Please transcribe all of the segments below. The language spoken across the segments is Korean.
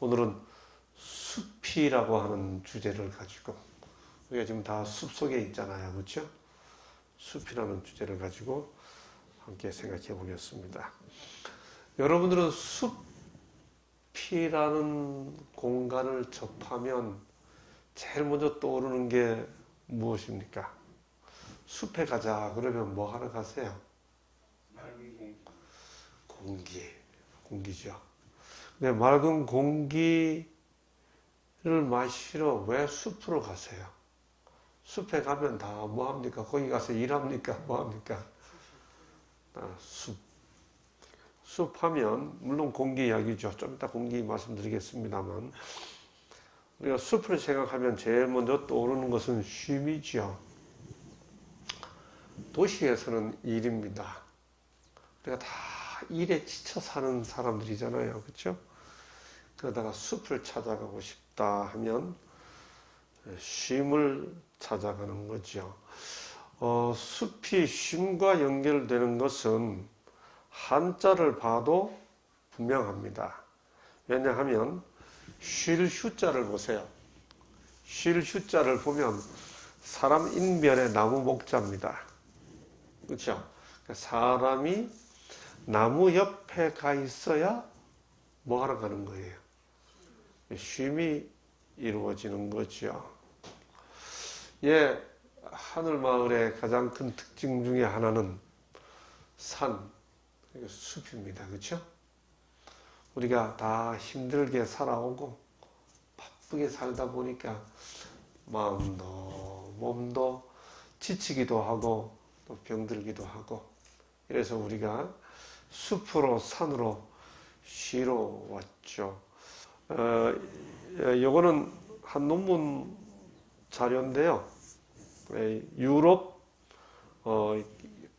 오늘은 숲이라고 하는 주제를 가지고, 우리가 지금 다 숲속에 있잖아요. 그렇죠? 숲이라는 주제를 가지고 함께 생각해 보겠습니다. 여러분들은 숲이라는 공간을 접하면 제일 먼저 떠오르는 게 무엇입니까? 숲에 가자 그러면 뭐 하러 가세요? 맑은 공기죠. 근데 맑은 공기를 마시러 왜 숲으로 가세요? 숲에 가면 다 뭐 합니까? 거기 가서 일합니까? 뭐 합니까? 숲하면 물론 공기 이야기죠. 좀 이따 공기 말씀드리겠습니다만, 우리가 숲을 생각하면 제일 먼저 떠오르는 것은 쉼이죠. 도시에서는 일입니다. 우리가 다 일에 지쳐 사는 사람들이잖아요. 그렇죠? 그러다가 숲을 찾아가고 싶다 하면 쉼을 찾아가는 거죠. 숲이 쉼과 연결되는 것은 한자를 봐도 분명합니다. 왜냐하면 쉴 휴자를 보세요. 쉴 휴자를 보면 사람 인별의 나무 목자입니다. 그렇죠? 사람이 나무 옆에 가 있어야 뭐 하러 가는 거예요? 쉼이 이루어지는 거죠. 예, 하늘마을의 가장 큰 특징 중에 하나는 산, 숲입니다. 그렇죠? 우리가 다 힘들게 살아오고 바쁘게 살다 보니까 마음도 몸도 지치기도 하고 또 병들기도 하고, 그래서 우리가 숲으로 산으로 쉬러 왔죠. 요거는 한 논문 자료인데요. 유럽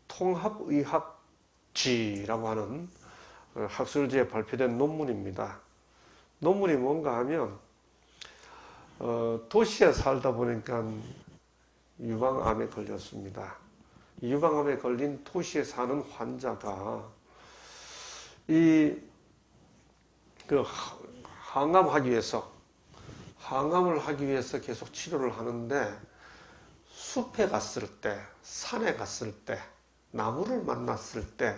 통합의학지라고 하는 학술지에 발표된 논문입니다. 논문이 뭔가 하면 도시에 살다 보니까 유방암에 걸렸습니다. 유방암에 걸린 도시에 사는 환자가 항암을 하기 위해서 계속 치료를 하는데, 숲에 갔을 때, 산에 갔을 때, 나무를 만났을 때,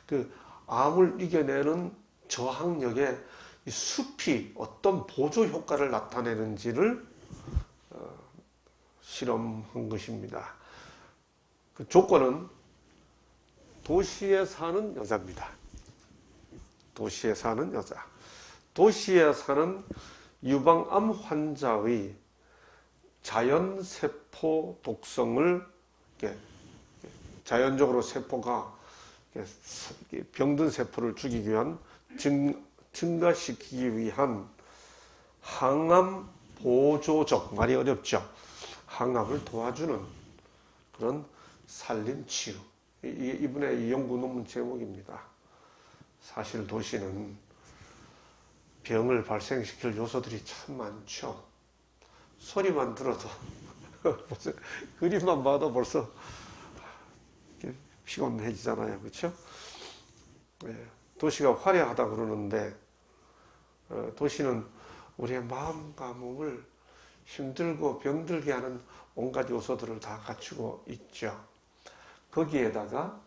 그 암을 이겨내는 저항력에 이 숲이 어떤 보조 효과를 나타내는지를 실험한 것입니다. 그 조건은 도시에 사는 여자입니다. 도시에 사는 여자. 도시에 사는 유방암 환자의 자연세포 독성을 자연적으로 세포가 병든 세포를 죽이기 위한 증가시키기 위한 항암 보조적, 말이 어렵죠. 항암을 도와주는 그런 산림치유. 이분의 이 연구 논문 제목입니다. 사실 도시는 병을 발생시킬 요소들이 참 많죠. 소리만 들어도 그림만 봐도 벌써 피곤해지잖아요. 그렇죠? 도시가 화려하다 그러는데, 도시는 우리의 마음과 몸을 힘들고 병들게 하는 온갖 요소들을 다 갖추고 있죠. 거기에다가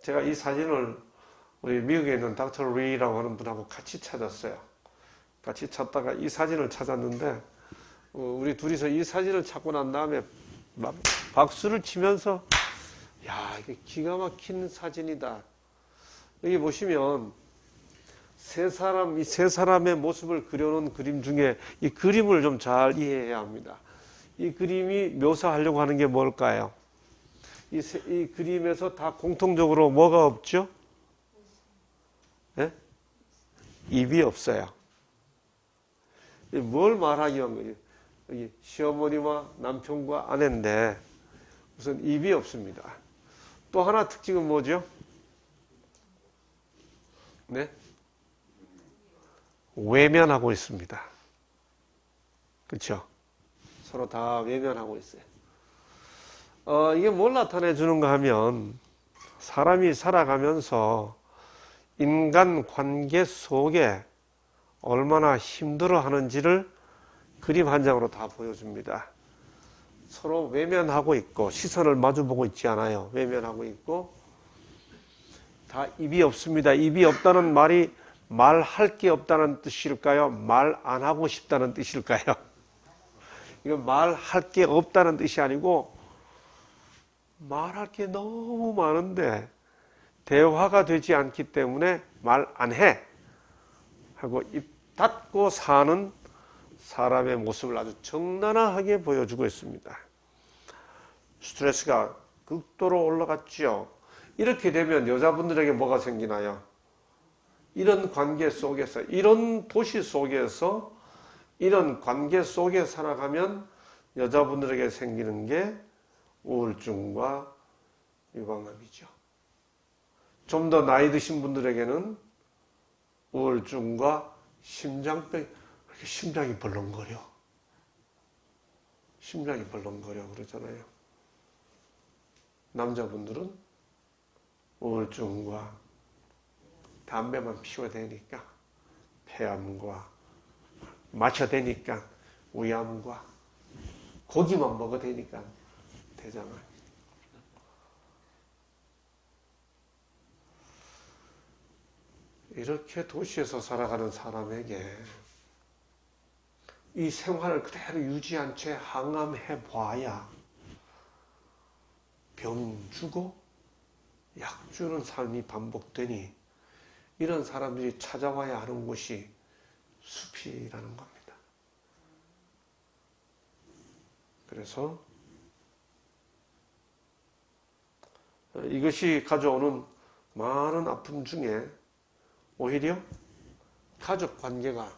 제가 이 사진을 우리 미국에 있는 닥터 리라고 하는 분하고 같이 찾았어요. 같이 찾다가 이 사진을 찾았는데, 우리 둘이서 이 사진을 찾고 난 다음에 막 박수를 치면서, 야, 이게 기가 막힌 사진이다. 여기 보시면 이 세 사람의 모습을 그려놓은 그림 중에 이 그림을 좀 잘 이해해야 합니다. 이 그림이 묘사하려고 하는 게 뭘까요? 이 그림에서 다 공통적으로 뭐가 없죠? 네? 입이 없어요. 뭘 말하기 위한 거예요? 여기 시어머니와 남편과 아내인데 우선 입이 없습니다. 또 하나 특징은 뭐죠? 네? 외면하고 있습니다. 그렇죠? 서로 다 외면하고 있어요. 이게 뭘 나타내 주는가 하면, 사람이 살아가면서 인간 관계 속에 얼마나 힘들어 하는지를 그림 한 장으로 다 보여줍니다. 서로 외면하고 있고 시선을 마주보고 있지 않아요. 외면하고 있고 다 입이 없습니다. 입이 없다는 말이 말할 게 없다는 뜻일까요? 말 안 하고 싶다는 뜻일까요? 이건 말할 게 없다는 뜻이 아니고 말할 게 너무 많은데 대화가 되지 않기 때문에 말 안 해 하고 입 닫고 사는 사람의 모습을 아주 적나라하게 보여주고 있습니다. 스트레스가 극도로 올라갔죠. 이렇게 되면 여자분들에게 뭐가 생기나요? 이런 관계 속에서, 이런 도시 속에서, 이런 관계 속에 살아가면 여자분들에게 생기는 게 우울증과 유방암이죠. 좀 더 나이 드신 분들에게는 우울증과 심장병, 이렇게 심장이 벌렁거려. 심장이 벌렁거려 그러잖아요. 남자분들은 우울증과 담배만 피워야 되니까 폐암과 마셔야 되니까 위암과 고기만 먹어야 되니까 대장암. 이렇게 도시에서 살아가는 사람에게 이 생활을 그대로 유지한 채 항암해 봐야 병 주고 약 주는 삶이 반복되니 이런 사람들이 찾아와야 하는 곳이 숲이라는 겁니다. 그래서 이것이 가져오는 많은 아픔 중에 오히려 가족 관계가,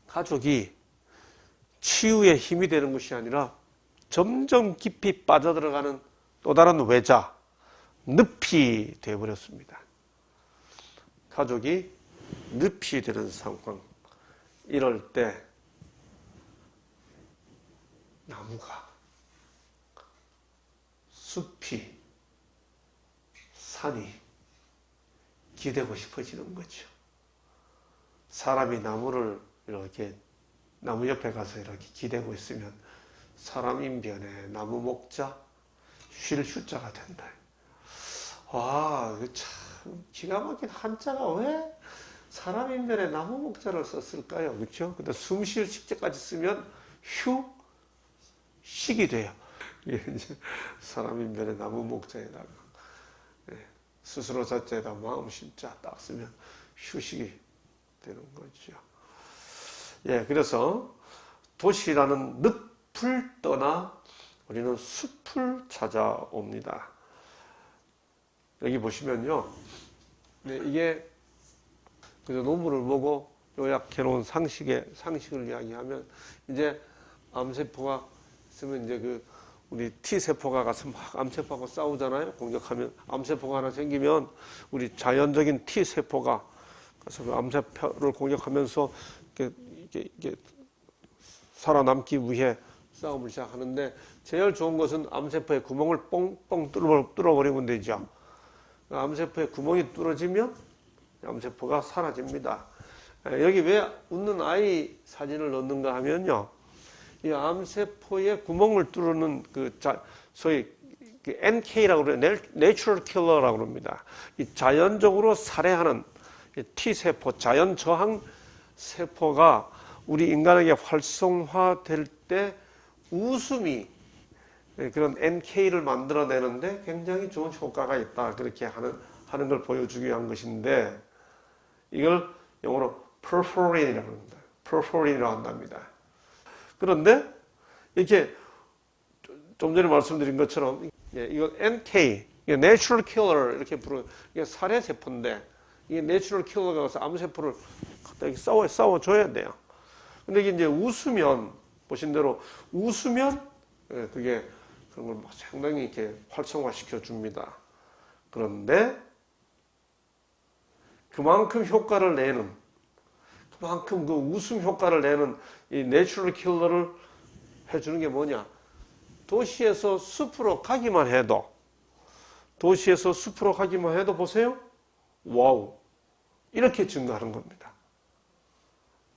가족이 치유의 힘이 되는 것이 아니라 점점 깊이 빠져들어가는 또 다른 외자, 늪이 되어버렸습니다. 가족이 늪이 되는 상황. 이럴 때 나무가, 숲이, 산이 기대고 싶어지는 거죠. 사람이 나무를 이렇게 나무 옆에 가서 이렇게 기대고 있으면 사람 인변에 나무 목자, 쉴 휴자가 된다. 와, 참 기가 막힌 한자가 왜 사람 인변에 나무 목자를 썼을까요? 그렇죠? 근데 숨 쉴 식자까지 쓰면 휴식이 돼요. 이게 이제 사람 인변에 나무 목자에다가 스스로 자체에다 마음 심자 딱 쓰면 휴식이 되는 거죠. 예, 그래서 도시라는 늪을 떠나 우리는 숲을 찾아옵니다. 여기 보시면요. 네, 이게 그래서 논문을 보고 요약해 놓은 상식을 이야기하면 이제 암세포가 있으면 이제 우리 T세포가 가서 막 암세포하고 싸우잖아요. 공격하면 암세포가 하나 생기면 우리 자연적인 T세포가 가서 그 암세포를 공격하면서 이게 살아남기 위해 싸움을 시작하는데 제일 좋은 것은 암세포의 구멍을 뻥뻥 뚫어버리면 되죠. 암세포의 구멍이 뚫어지면 암세포가 사라집니다. 여기 왜 웃는 아이 사진을 넣는가 하면요. 이 암세포의 구멍을 뚫는 소위 NK라고 그래요. Natural Killer라고 그럽니다. 이 자연적으로 살해하는 T세포, 자연 저항 세포가 우리 인간에게 활성화될 때 웃음이 그런 NK를 만들어내는데 굉장히 좋은 효과가 있다. 그렇게 하는 걸 보여주기 위한 것인데 이걸 영어로 perforin이라고 합니다. perforin이라고 한답니다. 그런데 이렇게 좀 전에 말씀드린 것처럼 이거 NK, Natural Killer 이렇게 부르는 이게 살해세포인데 이게 Natural Killer가 가서 암세포를 갖다 싸워줘야 돼요. 근데 이게 이제 웃으면 보신 대로 웃으면 그게 그런 걸 막 상당히 이렇게 활성화시켜 줍니다. 그런데 그만큼 효과를 내는 그만큼 그 웃음 효과를 내는 이 내추럴 킬러를 해주는 게 뭐냐? 도시에서 숲으로 가기만 해도 도시에서 숲으로 가기만 해도 보세요. 와우. 이렇게 증가하는 겁니다.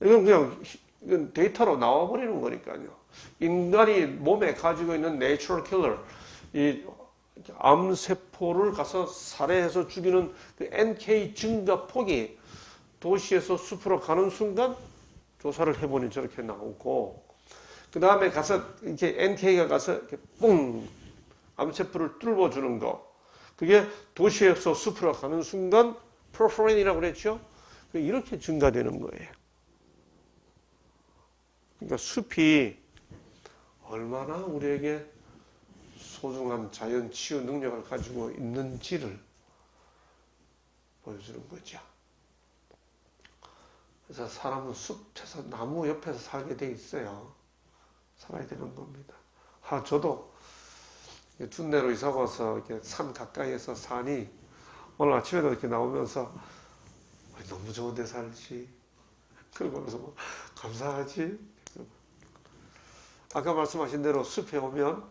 이건 그냥 이건 데이터로 나와버리는 거니까요. 인간이 몸에 가지고 있는 내추럴 킬러, 이 암세포를 가서 살해해서 죽이는 그 NK 증가 폭이 도시에서 숲으로 가는 순간 조사를 해보니 저렇게 나오고, 그 다음에 가서 이렇게 NK가 가서 이렇게 뿡 암세포를 뚫어주는 거, 그게 도시에서 숲으로 가는 순간 퍼포린이라고 그랬죠. 이렇게 증가되는 거예요. 그러니까 숲이 얼마나 우리에게 소중한 자연 치유 능력을 가지고 있는지를 보여주는 거죠. 그래서 사람은 숲에서 나무 옆에서 살게 돼 있어요. 살아야 되는 겁니다. 저도 둔내로 이사 와서 이렇게 산 가까이에서 사니 오늘 아침에도 이렇게 나오면서 너무 좋은 데 살지. 그러면서 뭐 감사하지. 아까 말씀하신 대로 숲에 오면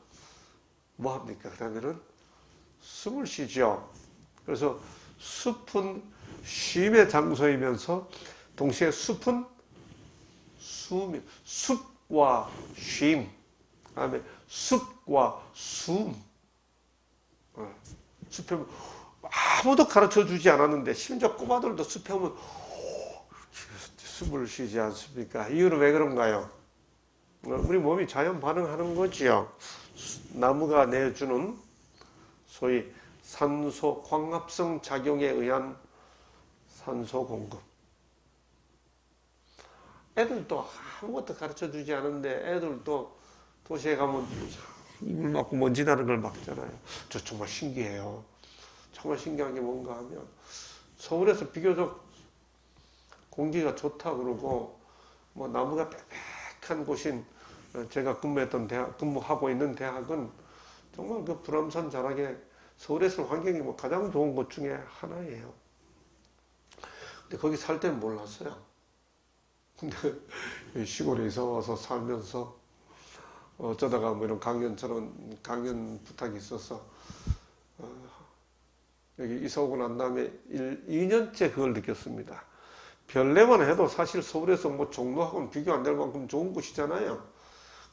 뭐 합니까? 그러면은 숨을 쉬죠. 그래서 숲은 쉼의 장소이면서 동시에 숲은 숨, 숲과 쉼, 그다음에 숲과 숨. 숲에 아무도 가르쳐 주지 않았는데 심지어 꼬마들도 숲에 오면 숨을 쉬지 않습니까? 이유는 왜 그런가요? 우리 몸이 자연 반응하는 거지요. 나무가 내주는 소위 산소 광합성 작용에 의한 산소 공급. 애들도 아무것도 가르쳐 주지 않은데 애들도 도시에 가면 이물 막고 먼지 나는 걸 막잖아요. 저 정말 신기해요. 정말 신기한 게 뭔가 하면 서울에서 비교적 공기가 좋다 그러고 뭐 나무가 빽빽한 곳인 제가 근무하고 있는 대학은 정말 그 불암산 자락에 서울에서 환경이 뭐 가장 좋은 곳 중에 하나예요. 근데 거기 살 때는 몰랐어요. 근데 시골에 이사 와서 살면서 어쩌다가 뭐 이런 강연 부탁이 있어서 여기 이사 오고 난 다음에 2년째 그걸 느꼈습니다. 별내만 해도 사실 서울에서 뭐 종로하고는 비교 안 될 만큼 좋은 곳이잖아요.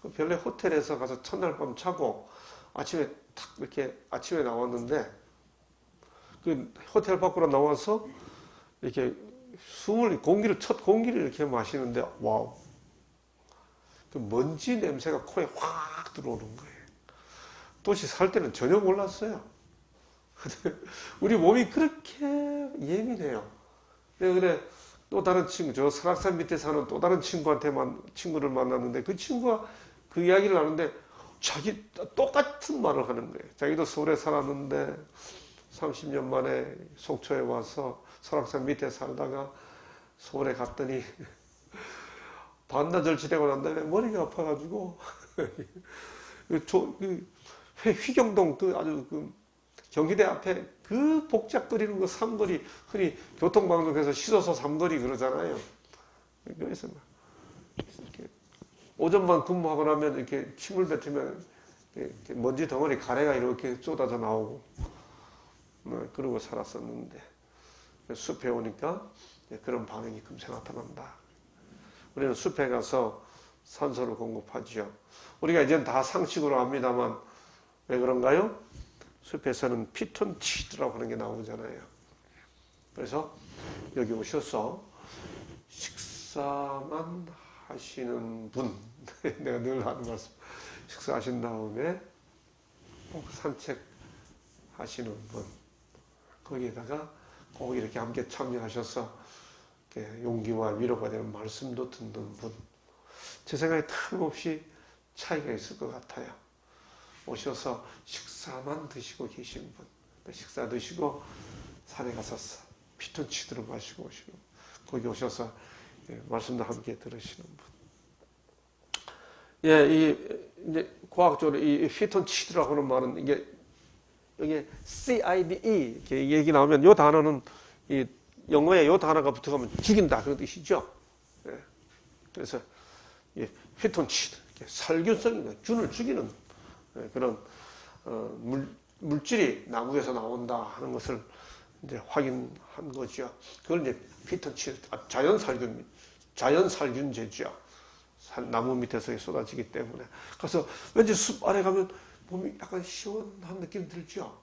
그 별내 호텔에서 가서 첫날 밤 자고 아침에 탁 이렇게 아침에 나왔는데 그 호텔 밖으로 나와서 이렇게 첫 공기를 이렇게 마시는데 와우. 그 먼지 냄새가 코에 확 들어오는 거예요. 도시 살 때는 전혀 몰랐어요. 우리 몸이 그렇게 예민해요. 그래 또 다른 친구, 저 설악산 밑에 사는 또 다른 친구를 만났는데 그 친구가 그 이야기를 하는데 자기 똑같은 말을 하는 거예요. 자기도 서울에 살았는데 30년 만에 속초에 와서 설악산 밑에 살다가 서울에 갔더니 반나절 지내고 난 다음에 머리가 아파가지고 휘경동 아주 경기대 앞에 그 복잡거리는 그 삼거리, 흔히 교통방송에서 씻어서 삼거리 그러잖아요. 그래서 이렇게 오전만 근무하고 나면 이렇게 침을 뱉으면 이렇게 먼지 덩어리 가래가 이렇게 쏟아져 나오고 그러고 살았었는데 숲에 오니까 그런 반응이 금세 나타난다. 우리는 숲에 가서 산소를 공급하죠. 우리가 이제는 다 상식으로 압니다만 왜 그런가요? 숲에서는 피톤치드라고 하는 게 나오잖아요. 그래서 여기 오셔서 식사만 하시는 분, 내가 늘 하는 말씀, 식사하신 다음에 꼭 산책하시는 분, 거기에다가 꼭 이렇게 함께 참여하셔서 이렇게 용기와 위로가 되는 말씀도 듣는 분, 제 생각에 틈없이 차이가 있을 것 같아요. 오셔서 식사만 드시고 계신 분, 식사 드시고 산에 가서 피톤치드를 마시고 오시는 분, 거기 오셔서 말씀도 함께 들으시는 분. 이제 과학적으로 이 피톤치드라고 하는 말은 이게 CIDE 이렇게 얘기 나오면 이 단어는 이 영어에 이 단어가 붙어가면 죽인다 그런 뜻이죠. 그래서 피톤치드 살균성이 균을 죽이는 그런 물질이 나무에서 나온다 하는 것을 이제 확인한 거죠. 그걸 이제 피톤치드, 자연살균제죠. 나무 밑에서 쏟아지기 때문에. 그래서 왠지 숲 아래 가면 몸이 약간 시원한 느낌 들죠.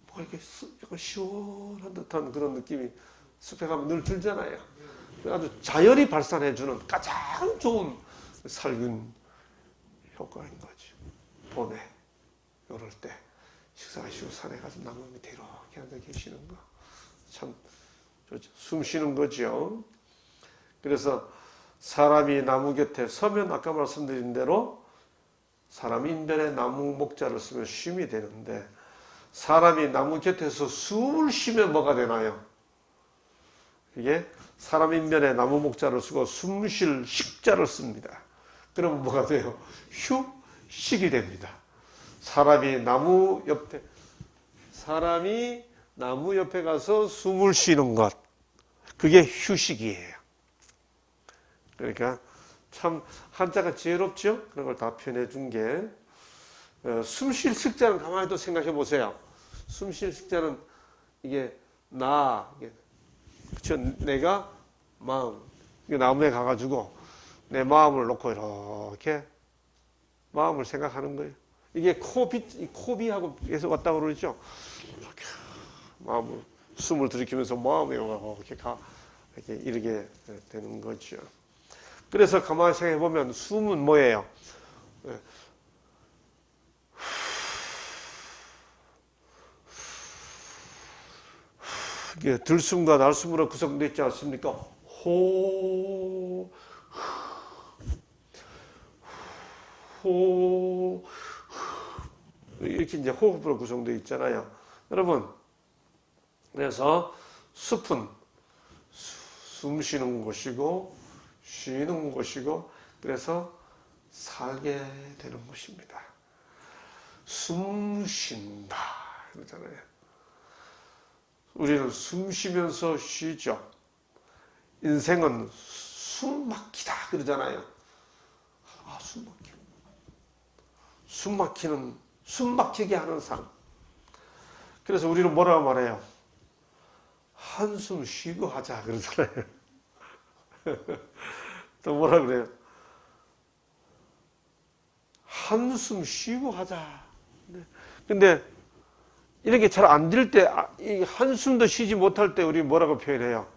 뭐가 이렇게 약간 시원한 듯한 그런 느낌이 숲에 가면 늘 들잖아요. 아주 자연이 발산해주는 가장 좋은 살균 효과인 거죠. 봄에 이럴 때 식사하시고 산에 가서 나무 밑에 이렇게 앉아 계시는 거 참 숨 쉬는 거죠. 그래서 사람이 나무 곁에 서면 아까 말씀드린 대로 사람 인변에 나무 목자를 쓰면 쉼이 되는데 사람이 나무 곁에서 숨을 쉬면 뭐가 되나요? 이게 사람 인변에 나무 목자를 쓰고 숨 쉴 식자를 씁니다. 그러면 뭐가 돼요? 휴식이 됩니다. 사람이 나무 옆에 가서 숨을 쉬는 것, 그게 휴식이에요. 그러니까 참 한자가 지혜롭죠? 그런 걸 다 표현해 준 게 숨 쉴 식자는 가만히 또 생각해 보세요. 숨 쉴 식자는 이게 그쵸? 내가 마음, 나무에 가가지고 내 마음을 놓고 이렇게 마음을 생각하는 거예요. 이게 코비하고 계속 왔다고 그러죠. 이렇게 마음을 숨을 들이키면서 마음에 이렇게 되는 거죠. 그래서 가만히 생각해 보면 숨은 뭐예요? 이게 들숨과 날숨으로 구성되어 있지 않습니까? 호, 이렇게 이제 호흡으로 구성되어 있잖아요. 여러분, 그래서 숲은 숨 쉬는 곳이고 쉬는 곳이고 그래서 살게 되는 곳입니다. 숨 쉰다 그러잖아요. 우리는 숨 쉬면서 쉬죠. 인생은 숨 막히다 그러잖아요. 숨 막히게 하는 삶. 그래서 우리는 뭐라고 말해요? 한숨 쉬고 하자 그러잖아요. 또 뭐라 그래요? 한숨 쉬고 하자. 근데 이렇게 잘 안 될 때, 한숨도 쉬지 못할 때 우리 뭐라고 표현해요?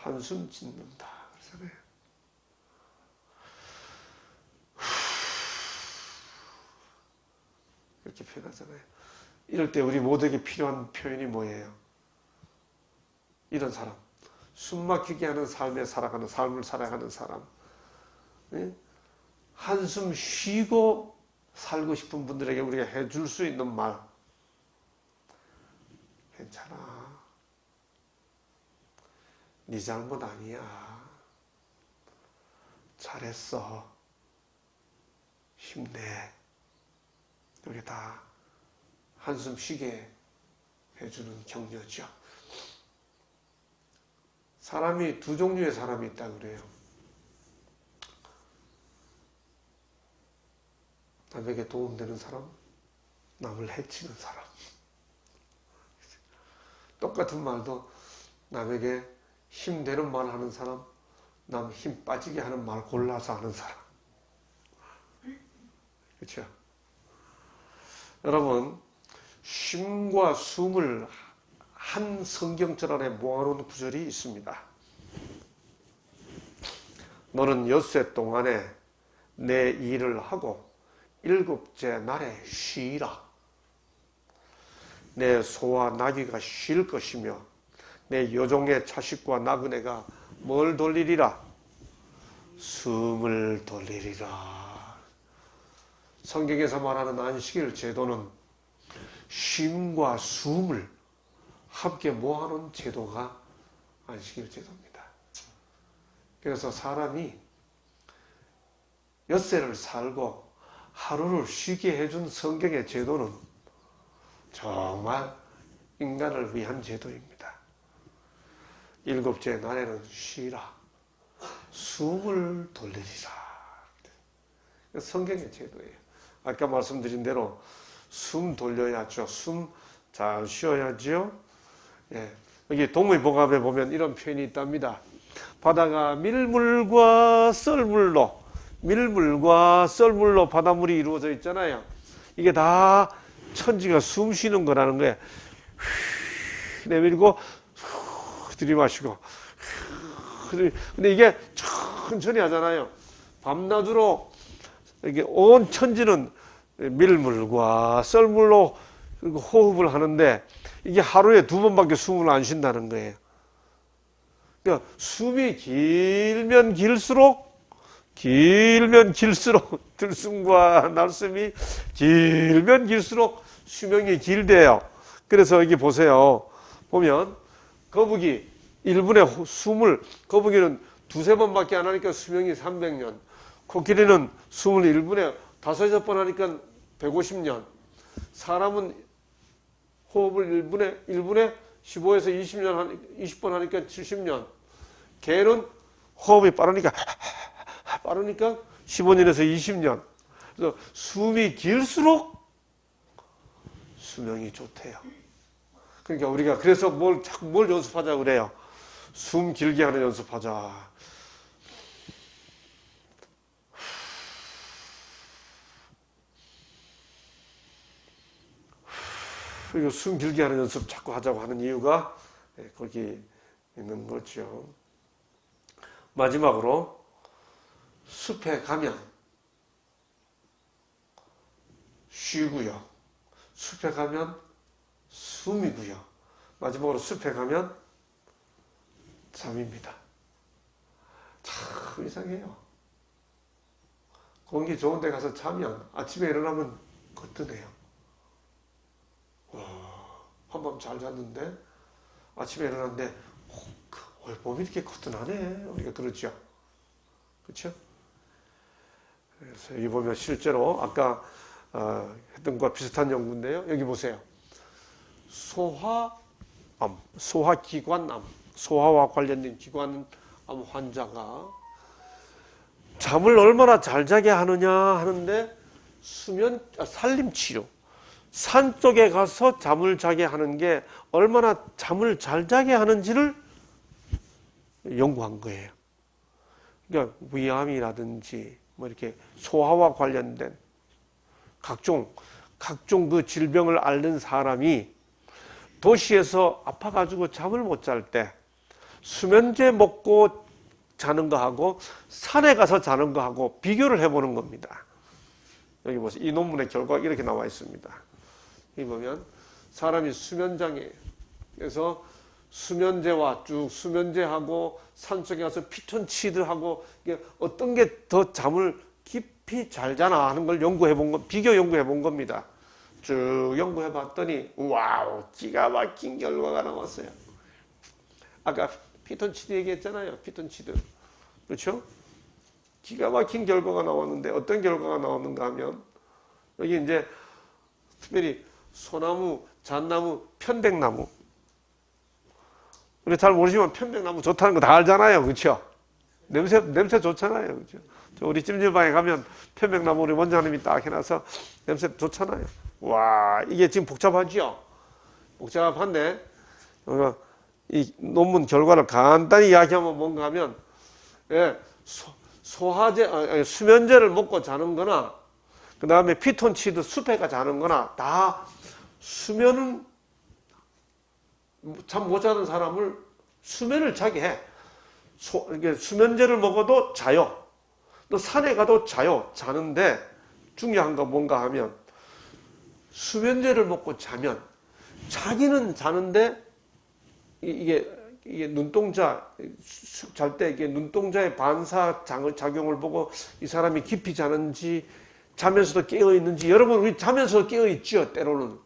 한숨 짓는다. 그러잖아요. 이렇게 표현하잖아요. 이럴 때 우리 모두에게 필요한 표현이 뭐예요? 이런 사람. 숨 막히게 하는 삶을 살아가는 사람. 네? 한숨 쉬고 살고 싶은 분들에게 우리가 해줄 수 있는 말. 괜찮아. 네 잘못 아니야. 잘했어. 힘내. 이게 다 한숨 쉬게 해주는 격려죠. 사람이 두 종류의 사람이 있다고 그래요. 남에게 도움되는 사람, 남을 해치는 사람. 똑같은 말도 남에게 힘되는 말 하는 사람, 남 힘 빠지게 하는 말 골라서 하는 사람. 그렇죠? 여러분, 쉼과 숨을 한 성경절 안에 모아놓은 구절이 있습니다. 너는 엿새 동안에 내 일을 하고 일곱째 날에 쉬라. 내 소와 나귀가 쉴 것이며 내 여종의 자식과 나그네가 뭘 돌리리라? 숨을 돌리리라. 성경에서 말하는 안식일 제도는 쉼과 숨을 함께 모아놓은 제도가 안식일 제도입니다. 그래서 사람이 엿새를 살고 하루를 쉬게 해준 성경의 제도는 정말 인간을 위한 제도입니다. 일곱째 날에는 쉬라. 숨을 돌리리라. 성경의 제도예요. 아까 말씀드린 대로 숨 돌려야죠. 숨 잘 쉬어야죠. 예. 여기 동의보감에 보면 이런 표현이 있답니다. 바다가 밀물과 썰물로 바닷물이 이루어져 있잖아요. 이게 다 천지가 숨 쉬는 거라는 거예요. 내밀고 들이마시고. 근데 이게 천천히 하잖아요. 밤낮으로 이게 온 천지는 밀물과 썰물로 호흡을 하는데 이게 하루에 2번밖에 숨을 안 쉰다는 거예요. 그러니까 숨이 길면 길수록 들숨과 날숨이 길면 길수록 수명이 길대요. 그래서 여기 보세요. 보면 거북이 1분에 숨을 거북이는 2-3번밖에 안 하니까 수명이 300년. 코끼리는 숨을 1분에 5-6번 하니까 150년. 사람은 호흡을 1분에 15에서 20번 하니까 70년. 개는 호흡이 빠르니까 15년에서 20년. 그래서 숨이 길수록 수명이 좋대요. 그러니까 우리가 그래서 자꾸 뭘 연습하자 그래요. 숨 길게 하는 연습하자. 그리고 숨 길게 하는 연습 자꾸 하자고 하는 이유가 거기 있는 거죠. 마지막으로 숲에 가면 쉬고요. 숲에 가면 숨이고요. 마지막으로 숲에 가면 잠입니다. 참 이상해요. 공기 좋은 데 가서 자면 아침에 일어나면 거뜬해요. 와, 한밤 잘 잤는데 아침에 일어났는데 몸이 이렇게 거뜬하네. 우리가 그러죠. 그렇죠? 그래서 여기 보면 실제로 아까 했던 것과 비슷한 연구인데요. 여기 보세요. 소화기관암, 소화와 관련된 기관암 환자가 잠을 얼마나 잘 자게 하느냐 하는데 산림치료, 산 쪽에 가서 잠을 자게 하는 게 얼마나 잠을 잘 자게 하는지를 연구한 거예요. 그러니까 위암이라든지 뭐 이렇게 소화와 관련된 각종 그 질병을 앓는 사람이 도시에서 아파가지고 잠을 못 잘 때 수면제 먹고 자는 거하고 산에 가서 자는 거하고 비교를 해보는 겁니다. 여기 보세요. 이 논문의 결과가 이렇게 나와 있습니다. 여기 보면 사람이 수면장애에서 수면제와 쭉 수면제하고 산속에 가서 피톤치드하고 어떤 게 더 잠을 깊이 잘 자나 하는 걸 비교 연구해 본 겁니다. 쭉 연구해 봤더니 와우, 기가 막힌 결과가 나왔어요. 아까 피톤치드 얘기했잖아요. 피톤치드. 그렇죠? 기가 막힌 결과가 나왔는데 어떤 결과가 나왔는가 하면 여기 이제 특별히 소나무, 잣나무, 편백나무. 우리 잘 모르지만 편백나무 좋다는 거 다 알잖아요. 그렇죠? 냄새 좋잖아요. 그렇죠? 우리 찜질방에 가면 편백나무 우리 원장님이 딱 해놔서 냄새 좋잖아요. 와, 이게 지금 복잡하죠? 복잡한데 이 논문 결과를 간단히 이야기하면 뭔가 하면 수면제를 먹고 자는 거나 그 다음에 피톤치드 숲에 가 자는 거나 다 수면은 잠 못 자는 사람을 수면을 자게 해. 수면제를 먹어도 자요. 또 산에 가도 자요. 자는데 중요한 건 뭔가 하면 수면제를 먹고 자면 자기는 자는데 이게 눈동자 잘 때 이게 눈동자의 반사 작용을 보고 이 사람이 깊이 자는지 자면서도 깨어 있는지 여러분 우리 자면서 깨어 있죠. 때로는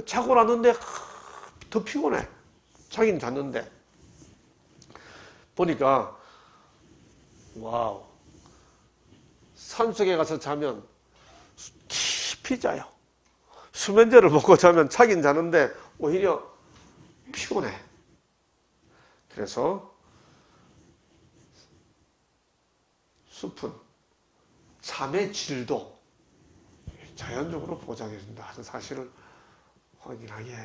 자고 났는데 더 피곤해. 자긴 잤는데 보니까 와우, 산속에 가서 자면 깊이 자요. 수면제를 먹고 자면 자긴 자는데 오히려 피곤해. 그래서 숲은 잠의 질도 자연적으로 보장해준다 하는 사실을 확인하게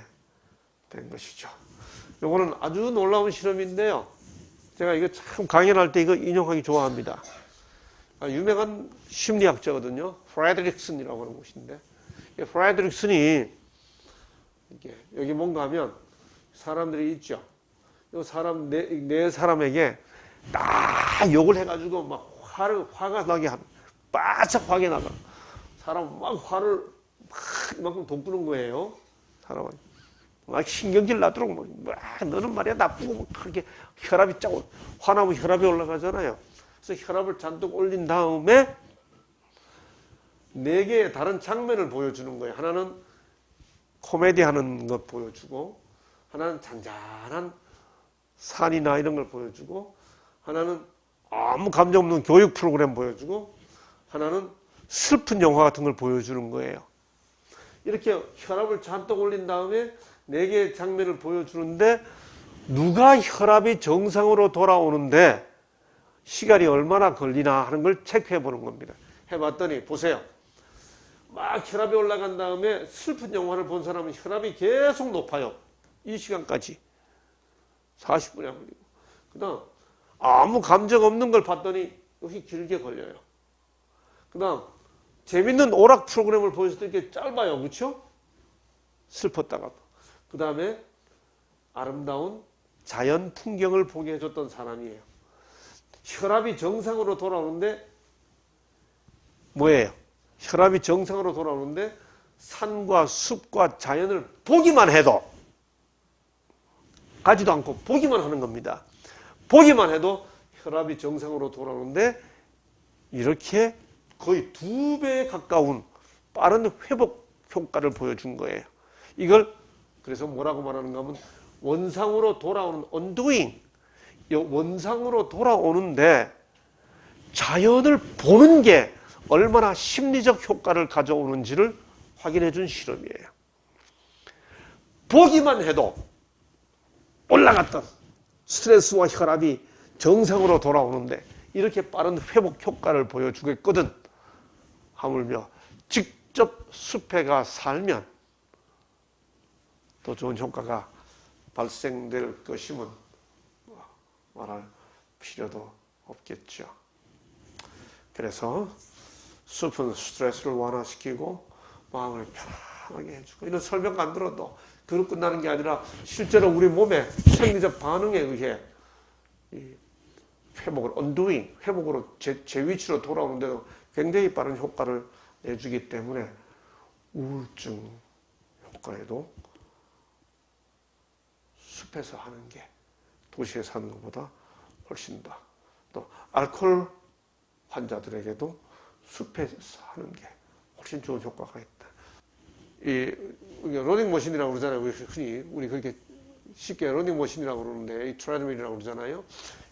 된 것이죠. 이거는 아주 놀라운 실험인데요. 제가 이거 참 강연할 때 이거 인용하기 좋아합니다. 유명한 심리학자거든요. 프레드릭슨이라고 하는 곳인데, 프레드릭슨이 여기 뭔가 하면 사람들이 있죠. 이 사람 네 사람에게 딱 욕을 해가지고 막 화가 나게 하면 바짝 화가 나가. 사람 막 화를 막 이만큼 돋구는 거예요. 사람은 막 신경질 나도록 막 너는 말이야 나쁘고 막 그렇게 혈압이 짜고 화나면 혈압이 올라가잖아요. 그래서 혈압을 잔뜩 올린 다음에 네 개의 다른 장면을 보여주는 거예요. 하나는 코미디 하는 것 보여주고, 하나는 잔잔한 산이나 이런 걸 보여주고, 하나는 아무 감정 없는 교육 프로그램 보여주고, 하나는 슬픈 영화 같은 걸 보여주는 거예요. 이렇게 혈압을 잔뜩 올린 다음에 네 개의 장면을 보여주는데, 누가 혈압이 정상으로 돌아오는데 시간이 얼마나 걸리나 하는 걸 체크해 보는 겁니다. 해봤더니 보세요. 막 혈압이 올라간 다음에 슬픈 영화를 본 사람은 혈압이 계속 높아요. 이 시간까지 40분이 안 걸리고, 그 다음 아무 감정 없는 걸 봤더니 여기 길게 걸려요. 그 다음 재밌는 오락 프로그램을 보여줄 때 짧아요. 그렇죠? 슬펐다가. 그 다음에 아름다운 자연 풍경을 보게 해줬던 사람이에요. 혈압이 정상으로 돌아오는데 뭐예요? 혈압이 정상으로 돌아오는데 산과 숲과 자연을 보기만 해도, 가지도 않고 보기만 하는 겁니다. 보기만 해도 혈압이 정상으로 돌아오는데 이렇게 거의 2배에 가까운 빠른 회복 효과를 보여준 거예요. 이걸 그래서 뭐라고 말하는가 하면 원상으로 돌아오는 undoing, 원상으로 돌아오는데 자연을 보는 게 얼마나 심리적 효과를 가져오는지를 확인해 준 실험이에요. 보기만 해도 올라갔던 스트레스와 혈압이 정상으로 돌아오는데 이렇게 빠른 회복 효과를 보여주겠거든. 하물며 직접 숲에 가 살면 더 좋은 효과가 발생될 것임은 말할 필요도 없겠죠. 그래서 숲은 스트레스를 완화시키고 마음을 편안하게 해주고, 이런 설명 안 들어도 그로 끝나는 게 아니라 실제로 우리 몸의 생리적 반응에 의해 이 회복을 undoing, 회복으로 제 위치로 돌아오는데도 굉장히 빠른 효과를 내주기 때문에 우울증 효과에도 숲에서 하는 게 도시에서 하는 것보다 훨씬 더, 또 알코올 환자들에게도 숲에서 하는 게 훨씬 좋은 효과가 있다. 이 러닝머신이라고 그러잖아요. 흔히 우리 그렇게 쉽게 러닝머신이라고 그러는데 이 트레드밀이라고 그러잖아요.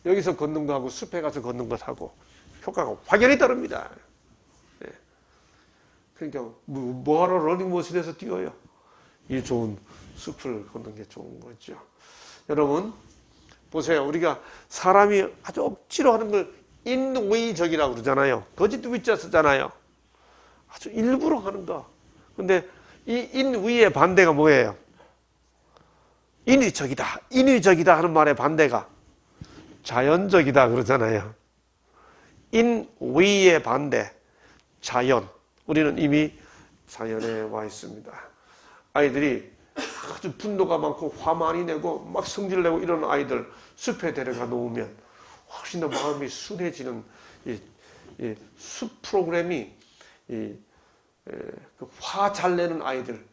여기서 걷는 거하고 숲에 가서 걷는 것하고 효과가 확연히 다릅니다. 네. 그러니까 뭐하러 러닝머신에서 뛰어요? 이 좋은 숲을 걷는 게 좋은 거죠. 여러분 보세요. 우리가 사람이 아주 억지로 하는 걸 인위적이라고 그러잖아요. 거짓 위자 쓰잖아요. 아주 일부러 하는 거. 근데 이 인위의 반대가 뭐예요? 인위적이다. 인위적이다 하는 말의 반대가 자연적이다 그러잖아요. 인위의 반대, 자연. 우리는 이미 자연에 와 있습니다. 아이들이 아주 분노가 많고 화 많이 내고 막 성질내고 이런 아이들 숲에 데려가 놓으면 훨씬 더 마음이 순해지는 이 숲 프로그램이 화 잘 내는 아이들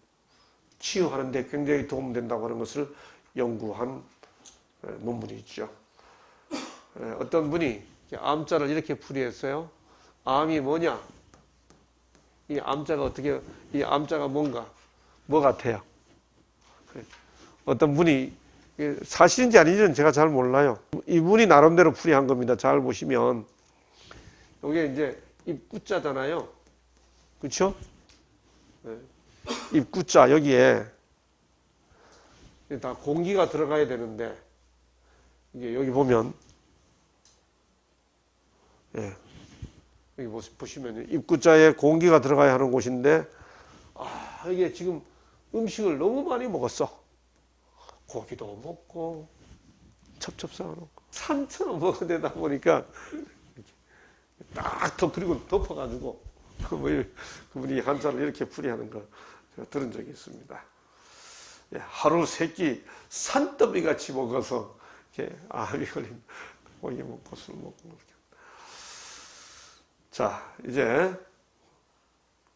치유하는 데 굉장히 도움된다고 하는 것을 연구한 논문이 있죠. 어떤 분이 암자를 이렇게 풀이했어요. 암이 뭐냐? 이 암자가 어떻게, 이 암자가 뭔가, 뭐 같아요? 어떤 분이, 사실인지 아닌지는 제가 잘 몰라요. 이분이 나름대로 풀이한 겁니다. 잘 보시면. 이게 이제 입구자잖아요. 그렇죠? 입구자 여기에 다 공기가 들어가야 되는데 이게 여기 보면 여기 보시면 입구자에 공기가 들어가야 하는 곳인데 이게 지금 음식을 너무 많이 먹었어. 고기도 먹고 첩첩산하고 산처럼 먹어야 되다 보니까 딱 그리고 덮어가지고 그분이 한자를 이렇게 풀이하는 걸 제가 들은 적이 있습니다. 하루 세 끼 산더미 같이 먹어서 이렇게 암이 걸린 고기 먹고 술 먹고 그렇게. 자, 이제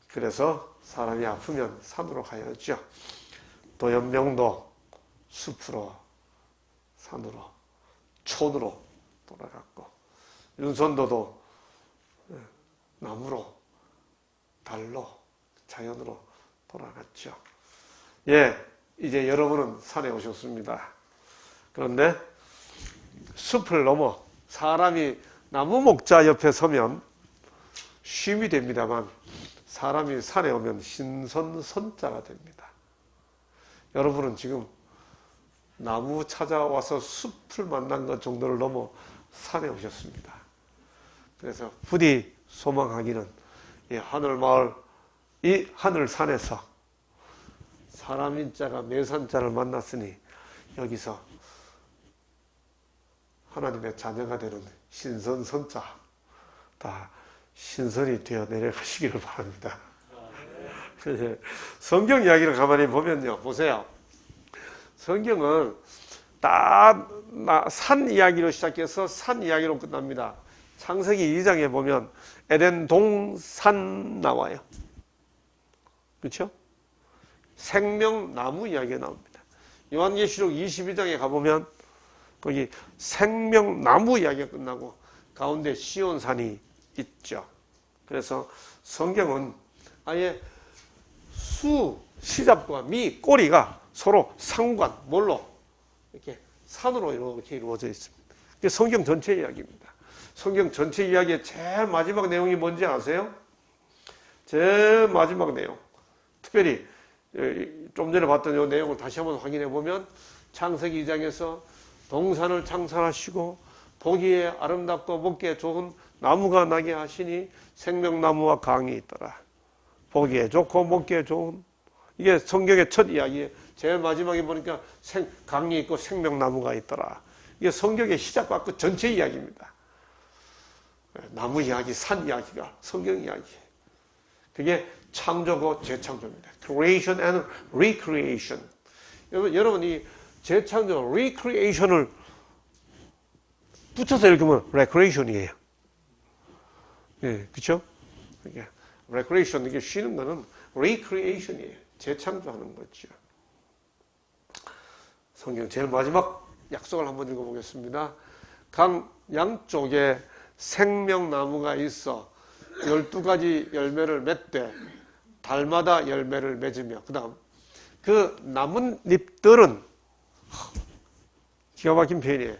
그래서 사람이 아프면 산으로 가야죠. 도연명도 숲으로, 산으로, 촌으로 돌아갔고, 윤선도도 나무로, 달로, 자연으로 돌아갔죠. 이제 여러분은 산에 오셨습니다. 그런데 숲을 넘어 사람이 나무 목자 옆에 서면 쉼이 됩니다만 사람이 산에 오면 신선선자가 됩니다. 여러분은 지금 나무 찾아와서 숲을 만난 것 정도를 넘어 산에 오셨습니다. 그래서 부디 소망하기는 이 하늘마을, 이 하늘산에서 사람인자가 매산자를 만났으니 여기서 하나님의 자녀가 되는 신선선자 다 신선이 되어 내려가시기를 바랍니다. 성경 이야기를 가만히 보면요, 보세요. 성경은 딱 산 이야기로 시작해서 산 이야기로 끝납니다. 창세기 2장에 보면 에덴 동산 나와요. 그렇죠? 생명나무 이야기가 나옵니다. 요한계시록 22장에 가보면 거기 생명나무 이야기가 끝나고 가운데 시온산이 있죠. 그래서 성경은 아예 수, 시작과 미, 꼬리가 서로 상관, 뭘로? 이렇게 산으로 이렇게 이루어져 있습니다. 이게 성경 전체 이야기입니다. 성경 전체 이야기의 제일 마지막 내용이 뭔지 아세요? 제일 마지막 내용. 특별히 좀 전에 봤던 이 내용을 다시 한번 확인해 보면 창세기 2장에서 동산을 창설하시고 보기에 아름답고 먹기에 좋은 나무가 나게 하시니 생명나무와 강이 있더라. 보기에 좋고 먹기에 좋은, 이게 성경의 첫 이야기예요. 제일 마지막에 보니까 강이 있고 생명나무가 있더라. 이게 성경의 시작과 끝 전체 이야기입니다. 나무 이야기, 산 이야기가 성경 이야기예요. 그게 창조고 재창조입니다. Creation and Recreation. 여러분 이 재창조, Recreation을 붙여서 읽으면 Recreation이에요. 그렇죠? 이게 Recreation, 이게 쉬는 거는 Recreation이에요. 재창조하는 거죠. 성경 제일 마지막 약속을 한번 읽어보겠습니다. 강 양쪽에 생명나무가 있어 12가지 열매를 맺되 달마다 열매를 맺으며, 그 다음 그 나뭇잎들은 기가 막힌 표현이에요.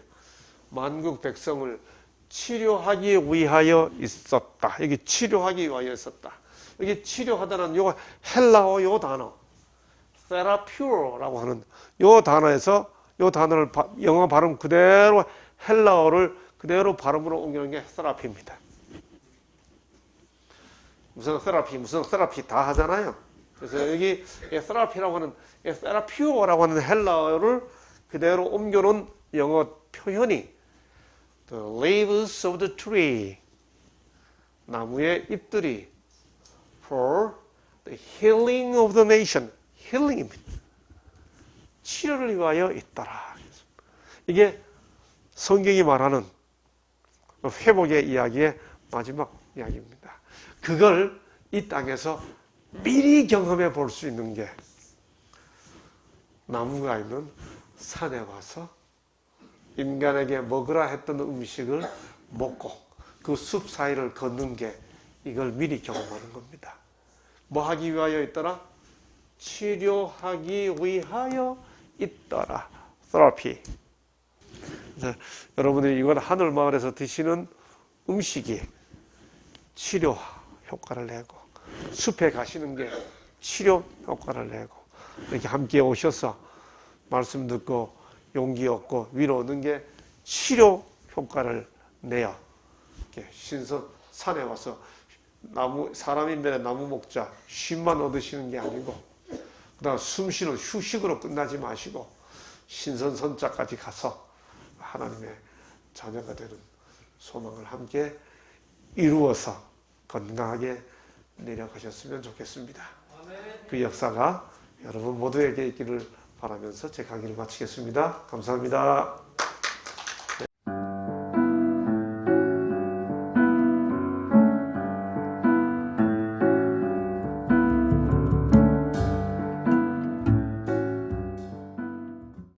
만국 백성을 치료하기 위하여 있었다. 여기 치료하기 위하여 있었다. 여기 치료하다는 요 헬라어 요 단어 테라퓨어라고 하는 요 단어에서 요 단어를 영어 발음 그대로 헬라어를 그대로 발음으로 옮기는 게 테라피입니다. 무슨 테라피 다 하잖아요. 그래서 여기 테라피라고 하는 테라퓨어라고 하는 헬라어를 그대로 옮겨놓은 영어 표현이 The leaves of the tree, 나무의 잎들이 for the healing of the nation, healing입니다. 치료를 위하여 있더라. 이게 성경이 말하는 회복의 이야기의 마지막 이야기입니다. 그걸 이 땅에서 미리 경험해 볼 수 있는 게 나무가 있는 산에 와서 인간에게 먹으라 했던 음식을 먹고 그 숲 사이를 걷는 게 이걸 미리 경험하는 겁니다. 뭐 하기 위하여 있더라? 치료하기 위하여 있더라. 테라피. 여러분들이 이건 하늘마을에서 드시는 음식이 치료 효과를 내고 숲에 가시는 게 치료 효과를 내고 이렇게 함께 오셔서 말씀 듣고 용기 얻고 위로 얻는 게 치료 효과를 내요. 이렇게 신선 산에 와서 사람인들의 나무 목자 쉼만 얻으시는 게 아니고 그다음 숨쉬는 휴식으로 끝나지 마시고 신선선자까지 가서 하나님의 자녀가 되는 소망을 함께 이루어서 건강하게 내려가셨으면 좋겠습니다. 그 역사가 여러분 모두에게 있기를 바라면서 제 강의를 마치겠습니다. 감사합니다.